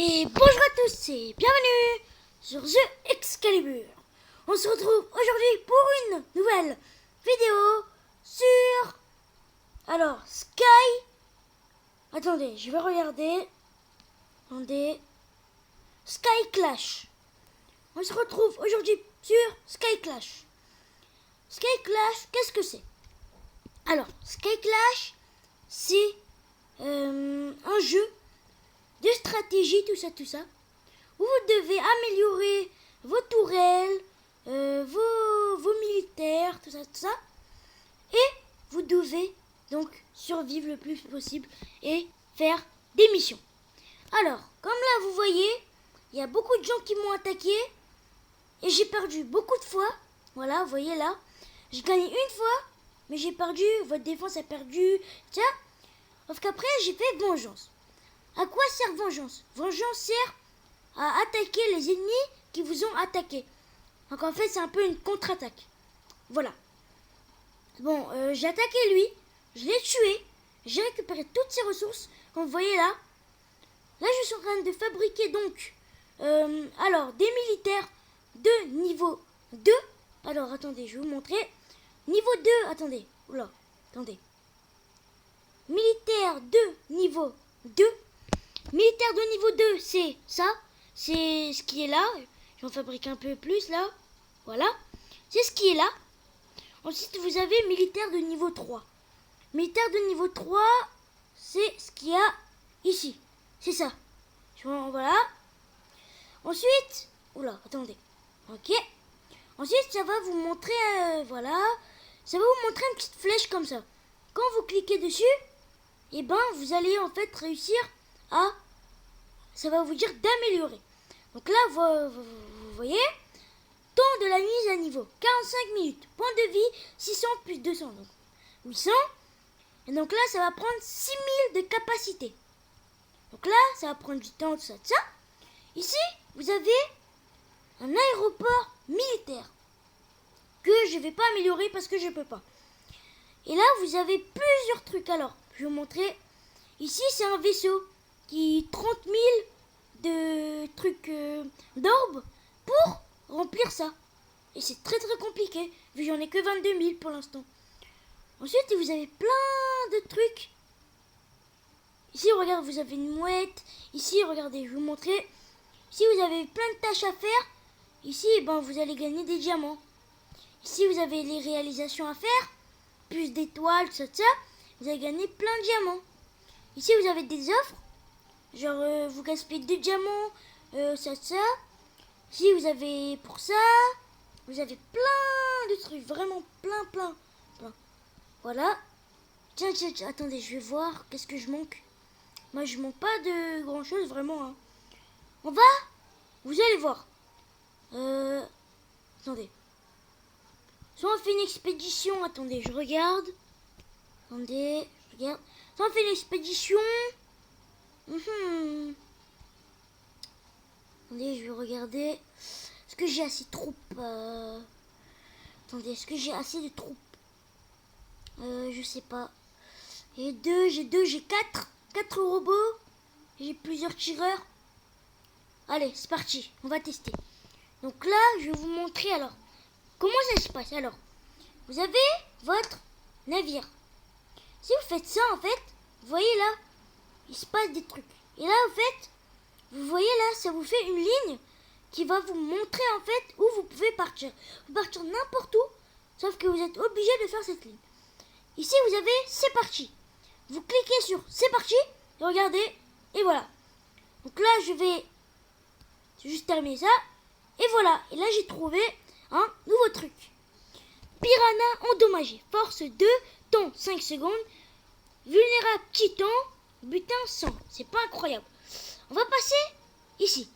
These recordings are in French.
Et bonjour à tous et bienvenue sur The Excalibur. On se retrouve aujourd'hui pour une nouvelle vidéo sur... Alors, Sky... Attendez, je vais regarder. Attendez. Sky Clash. On se retrouve aujourd'hui sur Sky Clash. Sky Clash, qu'est-ce que c'est? Alors, Sky Clash, c'est un jeu de stratégie, tout ça, où vous devez améliorer vos tourelles, vos militaires, tout ça, et vous devez donc survivre le plus possible et faire des missions. Alors, comme là vous voyez, il y a beaucoup de gens qui m'ont attaqué, et j'ai perdu beaucoup de fois. Voilà, vous voyez là, j'ai gagné une fois, mais j'ai perdu, votre défense a perdu, tiens, sauf qu'après j'ai fait vengeance. À quoi sert vengeance? Vengeance sert à attaquer les ennemis qui vous ont attaqué. Donc en fait c'est un peu une contre-attaque. Voilà. Bon, j'ai attaqué lui, je l'ai tué, j'ai récupéré toutes ses ressources, comme vous voyez là. Là je suis en train de fabriquer donc alors des militaires de niveau 2. Alors attendez, je vais vous montrer. Niveau 2, attendez, oula, attendez. Militaire de niveau 2. Militaire de niveau 2, c'est ça. C'est ce qui est là. J'en fabrique un peu plus là. Voilà. C'est ce qui est là. Ensuite, vous avez militaire de niveau 3. Militaire de niveau 3, c'est ce qu'il y a ici. C'est ça. Voilà. Ensuite, oula, attendez. Ok. Ensuite, ça va vous montrer, voilà. Ça va vous montrer une petite flèche comme ça. Quand vous cliquez dessus, et ben, vous allez en fait réussir à... Ça va vous dire d'améliorer. Donc là, vous voyez, temps de la mise à niveau, 45 minutes. Point de vie, 600 plus 200, donc 800. Et donc là, ça va prendre 6000 de capacité. Donc là, ça va prendre du temps, tout ça. Ici, vous avez un aéroport militaire que je ne vais pas améliorer parce que je ne peux pas. Et là, vous avez plusieurs trucs. Alors, je vais vous montrer. Ici, c'est un vaisseau qui 30 000 de trucs d'orbes pour remplir ça. Et c'est très très compliqué, vu que j'en ai que 22 000 pour l'instant. Ensuite, vous avez plein de trucs. Ici, regarde, vous avez une mouette. Ici, regardez, je vais vous montrer. Ici, vous avez plein de tâches à faire. Ici, ben, vous allez gagner des diamants. Ici, vous avez les réalisations à faire. Plus d'étoiles, tout ça. Vous allez gagner plein de diamants. Ici, vous avez des offres. Genre, vous gaspillez 2 diamants, ça. Ici, vous avez pour ça. Vous avez plein de trucs. Vraiment plein. Voilà. Tiens, attendez, je vais voir. Qu'est-ce que je manque? Moi, je manque pas de grand-chose, vraiment. Hein. On va. Vous allez voir. Attendez. Soit on fait une expédition. Attendez, je regarde. Attendez, je regarde. Soit on fait une expédition. Attendez, je vais regarder. Est-ce que j'ai assez de troupes? Attendez, est-ce que j'ai assez de troupes? Je sais pas. J'ai 4. 4 robots. J'ai plusieurs tireurs. Allez, c'est parti. On va tester. Donc là, je vais vous montrer alors. Comment ça se passe? Alors, vous avez votre navire. Si vous faites ça, en fait, vous voyez là, il se passe des trucs. Et là, en fait, vous voyez là, ça vous fait une ligne qui va vous montrer en fait où vous pouvez partir. Vous pouvez partir n'importe où, sauf que vous êtes obligé de faire cette ligne. Ici, vous avez c'est parti. Vous cliquez sur c'est parti, et regardez, et voilà. Donc là, je vais juste terminer ça, et voilà. Et là, j'ai trouvé un nouveau truc. Piranha endommagé, force 2, temps 5 secondes, vulnérable titan, butin 100. C'est pas incroyable. On va passer ici.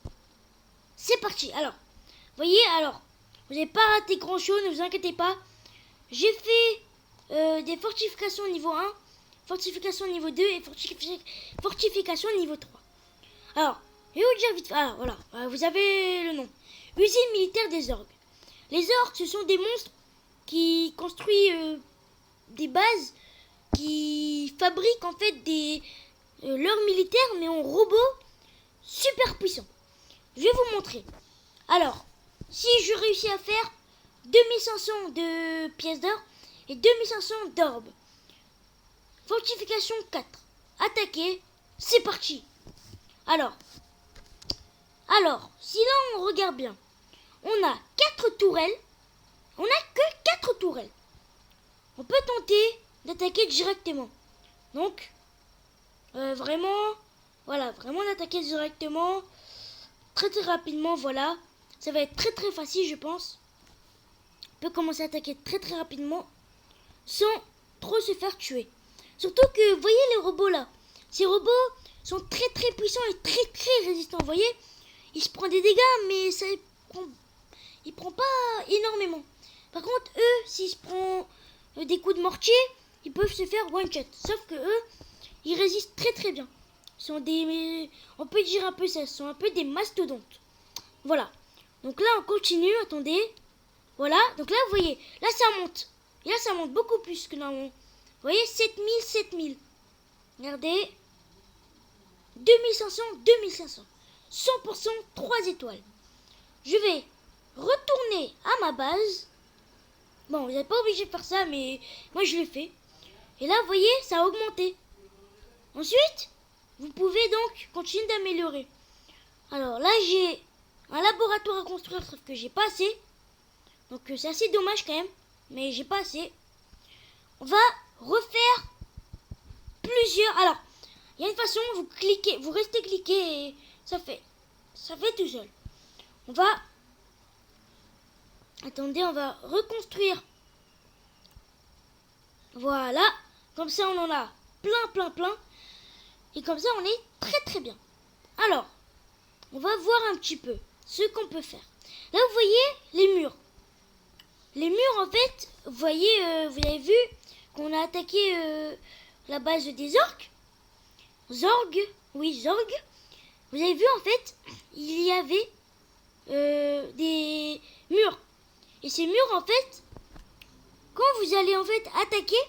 C'est parti. Alors, voyez, alors, vous n'avez pas raté grand chose, ne vous inquiétez pas. J'ai fait des fortifications niveau 1, fortifications niveau 2 et fortifications niveau 3. Alors, je vais vous dire vite. Alors, voilà, vous avez le nom. Usine militaire des orques. Les orques, ce sont des monstres qui construisent des bases, qui fabriquent en fait leurs militaires, mais en robots. super puissant. Je vais vous montrer. Alors, si je réussis à faire 2500 de pièces d'or et 2500 d'orbes. Fortification 4. Attaquer, c'est parti. Alors, si là on regarde bien, on a 4 tourelles. On n'a que 4 tourelles. On peut tenter d'attaquer directement. Donc, vraiment d'attaquer directement, très rapidement, voilà. Ça va être très facile, je pense. On peut commencer à attaquer très rapidement, sans trop se faire tuer. Surtout que, vous voyez les robots là, ces robots sont très puissants et très résistants, vous voyez. Ils se prennent des dégâts, mais ça il prend pas énormément. Par contre, eux, s'ils se prennent des coups de mortier, ils peuvent se faire one shot. Sauf que eux, ils résistent très bien. Ils sont on peut dire un peu ça, ce sont un peu des mastodontes. Voilà. Donc là, on continue, attendez. Voilà, donc là, vous voyez, là, ça monte. Et là, ça monte beaucoup plus que normalement. Vous voyez, 7000. Regardez. 2500. 100% 3 étoiles. Je vais retourner à ma base. Bon, vous n'êtes pas obligé de faire ça, mais moi, je l'ai fait. Et là, vous voyez, ça a augmenté. Ensuite, vous pouvez donc continuer d'améliorer. Alors là, j'ai un laboratoire à construire, sauf que j'ai pas assez. Donc c'est assez dommage quand même, mais j'ai pas assez. On va refaire plusieurs. Alors, il y a une façon, vous cliquez, vous restez cliqué et ça fait tout seul. On va, attendez, on va reconstruire. Voilà, comme ça on en a plein. Et comme ça on est très bien. Alors, on va voir un petit peu ce qu'on peut faire. Là vous voyez les murs. Les murs en fait, vous voyez, vous avez vu qu'on a attaqué la base des orques. Zorg. Vous avez vu en fait, il y avait des murs. Et ces murs en fait, quand vous allez en fait attaquer,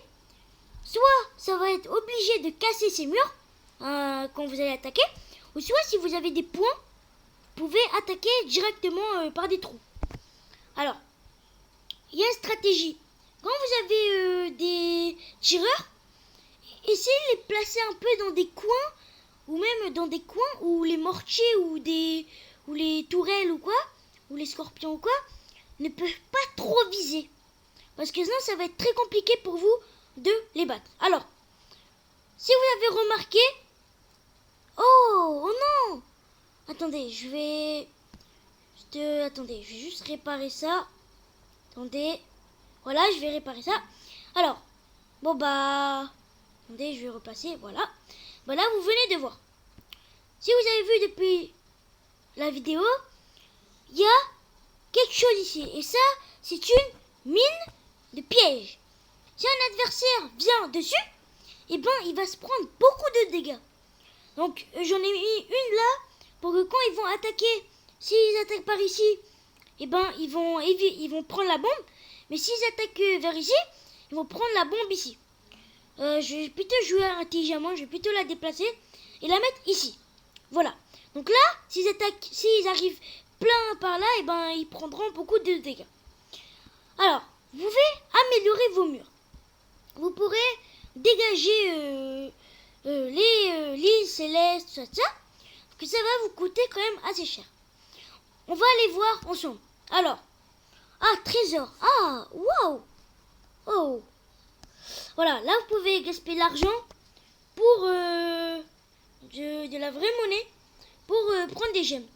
soit ça va être obligé de casser ces murs quand vous allez attaquer, ou soit si vous avez des points, vous pouvez attaquer directement par des trous. Alors, il y a une stratégie. Quand vous avez des tireurs, essayez de les placer un peu dans des coins, ou même dans des coins où les mortiers ou les tourelles ou quoi, ou les scorpions ou quoi, ne peuvent pas trop viser. Parce que sinon, ça va être très compliqué pour vous de les battre. Alors, si vous avez remarqué... Oh non! Attendez, je vais juste réparer ça. Attendez. Voilà, je vais réparer ça. Alors, bon bah... Attendez, je vais replacer, voilà. Voilà, vous venez de voir. Si vous avez vu depuis la vidéo, il y a quelque chose ici. Et ça, c'est une mine de piège. Si un adversaire vient dessus, eh ben, il va se prendre beaucoup de dégâts. Donc, j'en ai mis une là, pour que quand ils vont attaquer, s'ils attaquent par ici, eh ben, ils vont prendre la bombe. Mais s'ils attaquent vers ici, ils vont prendre la bombe ici. Je vais plutôt jouer intelligemment, je vais plutôt la déplacer et la mettre ici. Voilà. Donc là, s'ils arrivent plein par là, eh ben, ils prendront beaucoup de dégâts. Alors, vous pouvez améliorer vos murs. Vous pourrez dégager l'île céleste, tout ça, parce que ça va vous coûter quand même assez cher. On va aller voir ensemble. Alors, trésor. Waouh. Oh. Voilà, là vous pouvez gaspiller l'argent pour de la vraie monnaie pour prendre des gemmes.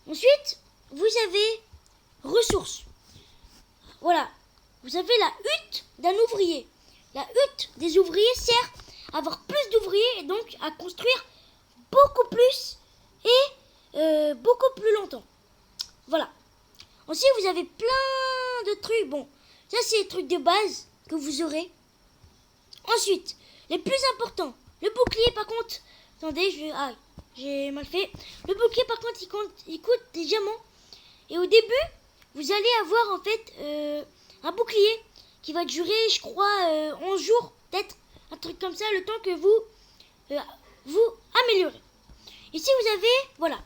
Ensuite, vous avez ressources. Voilà, vous avez la hutte d'un ouvrier. La hutte des ouvriers sert à avoir plus d'ouvriers et donc à construire beaucoup plus et beaucoup plus longtemps. Voilà. Ensuite, vous avez plein de trucs. Bon, ça c'est les trucs de base que vous aurez. Ensuite, les plus importants, le bouclier par contre, attendez, j'ai mal fait. Le bouclier par contre, il coûte des diamants. Et au début, vous allez avoir en fait un bouclier qui va durer, je crois, 11 jours, peut-être, un truc comme ça, le temps que vous améliorez. Et si vous vous avez, voilà,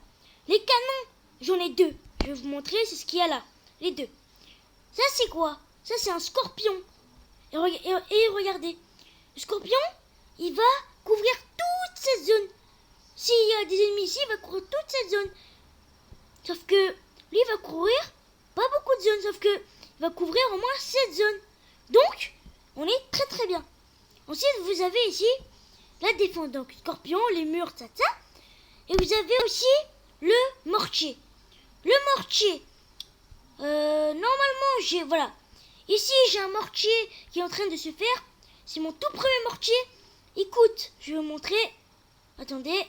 les canons, j'en ai deux. Je vais vous montrer, c'est ce qu'il y a là, les deux. Ça, c'est quoi? Ça, c'est un scorpion. Et regardez, le scorpion, il va couvrir toute cette zone. S'il y a des ennemis ici, il va couvrir toute cette zone. Sauf que lui, il va couvrir pas beaucoup de zones, sauf que il va couvrir au moins cette zone. Donc, on est très très bien. Ensuite, vous avez ici la défense, donc scorpion, les murs, ça. Et vous avez aussi le mortier. Le mortier, normalement, voilà. Ici, j'ai un mortier qui est en train de se faire. C'est mon tout premier mortier. Écoute, je vais vous montrer. Attendez,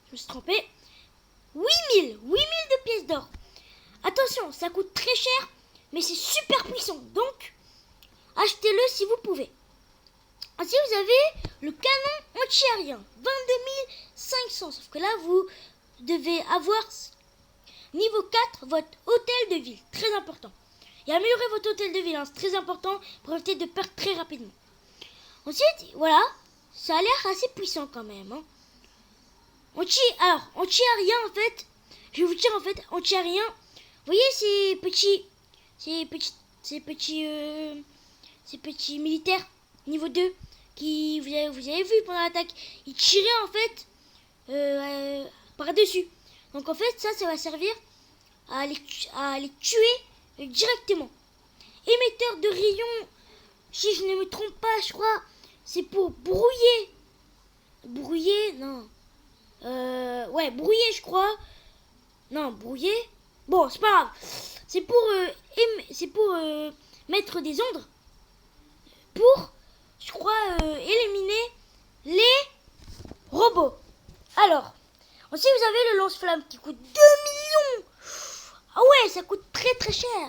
je me suis trompé. 8000 de pièces d'or. Attention, ça coûte très cher, mais c'est super puissant. Donc, achetez-le si vous pouvez. Ensuite, vous avez le canon anti-aérien. 22 500. Sauf que là, vous devez avoir niveau 4 votre hôtel de ville. Très important. Et améliorer votre hôtel de ville, hein, c'est très important pour éviter de perdre très rapidement. Ensuite, voilà, ça a l'air assez puissant quand même. Hein. Anti-aérien en fait, je vais vous dire en fait, anti-aérien, vous voyez ces petits militaires niveau 2 qui, vous avez vu pendant l'attaque, ils tiraient en fait par-dessus. Donc en fait, ça va servir à les tuer directement. Émetteur de rayons, si je ne me trompe pas, je crois, c'est pour brouiller. Brouiller, non. Ouais, brouiller, je crois. Non, brouiller. Bon, c'est pas grave. C'est pour mettre des ondes. Pour, je crois, éliminer les robots. Alors, ensuite vous avez le lance-flamme qui coûte 2 millions. Ah ouais, ça coûte très très cher.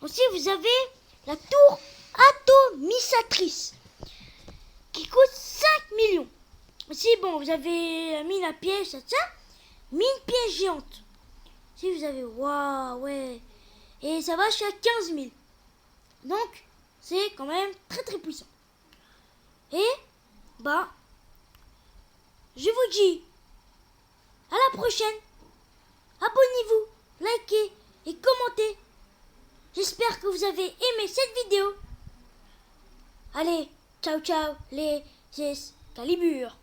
Ensuite, vous avez la tour atomisatrice qui coûte 5 millions. Aussi, bon, vous avez la mine à piège, ça. Mine piège géante. Si vous avez, waouh, ouais. Et ça va jusqu'à 15 000. Donc, c'est quand même très très puissant. Et, bah, je vous dis à la prochaine. Abonnez-vous, likez et commentez. J'espère que vous avez aimé cette vidéo. Allez, ciao ciao les Excalibur.